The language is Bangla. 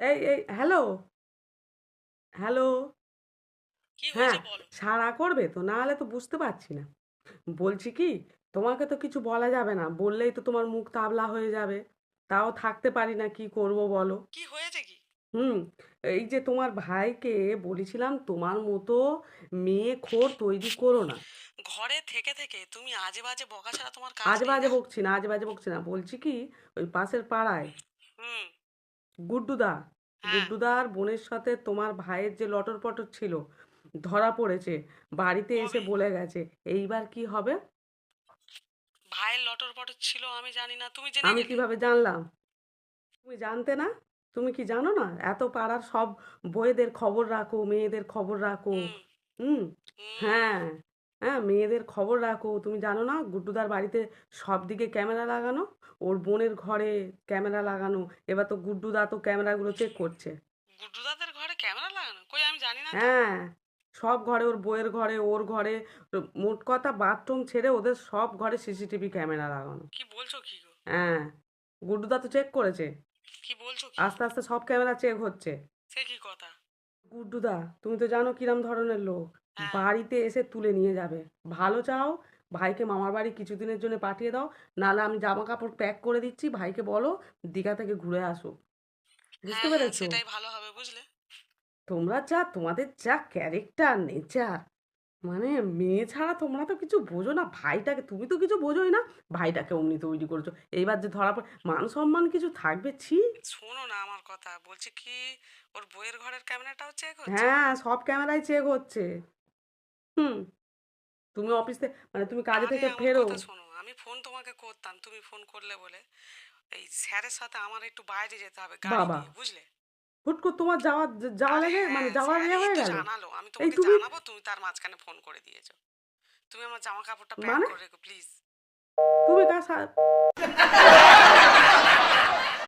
এই হ্যালো, হ্যালো। কি হ্যাঁ, হয়েছে বলো? সাড়া করবে তো, না হলে তো বুঝতে পারছি না। বলছি কি, তোমাকে তো কিছু বলা যাবে না, বললেই তো তোমার মুখ তাবলা হয়ে যাবে। তাও থাকতে পারি না, কি করব বলো। কি হয়েছে কি? হুম। এই যে তোমার ভাইকে বলেছিলাম তোমার মতো মেয়ে খোর তৈরি করো না। ঘরে থেকে থেকে তুমি আজে বাজে বকা ছাড়া তোমার কাজ আজে নেই বাজে না? বকছি না, আজে বাজে বকছি না, বলছি কি, ওই পাশের পাড়ায় হুম। গুড্ডুদা, হ্যাঁ। গুড্ডুদার বোনের সাথে তোমার ভাইয়ের যে লটর পটর ছিল, ধরা পড়েছে, বাড়িতে এসে কবে? বলে গেছে। এইবার কি হবে? ভাইয়ের লটর পটর ছিল আমি জানি না, তুমি জেনে আমি গেলে? কিভাবে জানলাম? তুমি জানতে না? তুমি কি জানো না? এত পাড়ার সব বউয়েদের খবর রাখো, মেয়েদের খবর রাখো। হুম। হুম। হুম। হ্যাঁ, হ্যাঁ, মেয়েদের খবর রাখো। তুমি জানো না গুড্ডুদার বাড়িতে সব দিকে ক্যামেরা লাগানো? ওর বোনের ঘরে ক্যামেরা লাগানো। এবার তো গুড্ডুদা তো ক্যামেরাগুলো চেক করছে। গুড্ডুদাদের ঘরে ক্যামেরা লাগানো? কই আমি জানি না তো। হ্যাঁ, সব ঘরে, ওর বউয়ের ঘরে, ওর ঘরে, মোট কথা বাথরুম ছেড়ে ওদের সব ঘরে সিসিটিভি ক্যামেরা লাগানো। কি বলছো কি গো? হ্যাঁ, গুড্ডুদা তো চেক করেছে। কি বলছো কি? আস্তে আস্তে সব ক্যামেরা চেক হচ্ছে। সে কি কথা? গুড্ডুদা, তুমি তো জানো কিরম ধরনের লোক। হ্যাঁ। বাড়িতে এসে তুলে নিয়ে যাবে। ভালো চাও, ভাইকে মামার বাড়ি কিছুদিনের জন্য পাঠিয়ে দাও, নাহলে আমি জামা কাপড় প্যাক করে দিচ্ছি, ভাইকে বলো দীঘা থেকে ঘুরে আসুক। বুঝতে হ্যাঁ হ্যাঁ, পেরেছো? সেটাই ভালো হবে বুঝলে। তোমরা যা, তোমাদের যা ক্যারেক্টার নেচার, মানে মেয়ে ছাড়া তোমরা তো কিছু বোঝো না। ভাইটাকে তুমি তো কিছু বোঝোই না, ভাইটাকে অমনি তৈরি করেছো। এইবার যে ধরা পড়ে, মান সম্মান কিছু থাকবে, ছি। শোনো না আমার কথা, বলছি কি, ওর বইয়ের ঘরের ক্যামেরাটাও চেক হচ্ছে? হ্যাঁ, সব ক্যামেরাই চেক হচ্ছে। হুম। তুমি অফিসে, মানে তুমি কাজে আরে থেকে আমার ফেরো। কথা শোনো, আমি ফোন তোমাকে করতাম, তুমি ফোন করলে বলে। এই স্যারের সাথে আমার একটু বাইরে যেতে হবে গাড়ি বাবা, নিয়ে বুঝলে। হুট করে তোমার যাওয়া, যাওয়া আরে লেগে, মানে হ্যাঁ, যাওয়ার স্যার ইয়ে এই হয়ে তো গেল। জানালো, আমি এই তোমাকে তুমি, জানাবো, তুমি তার মাঝখানে ফোন করে দিয়েছো। তুমি আমার জামা কাপড়টা প্যাক মানে করে রেখো প্লিজ। তুমি কার সাথে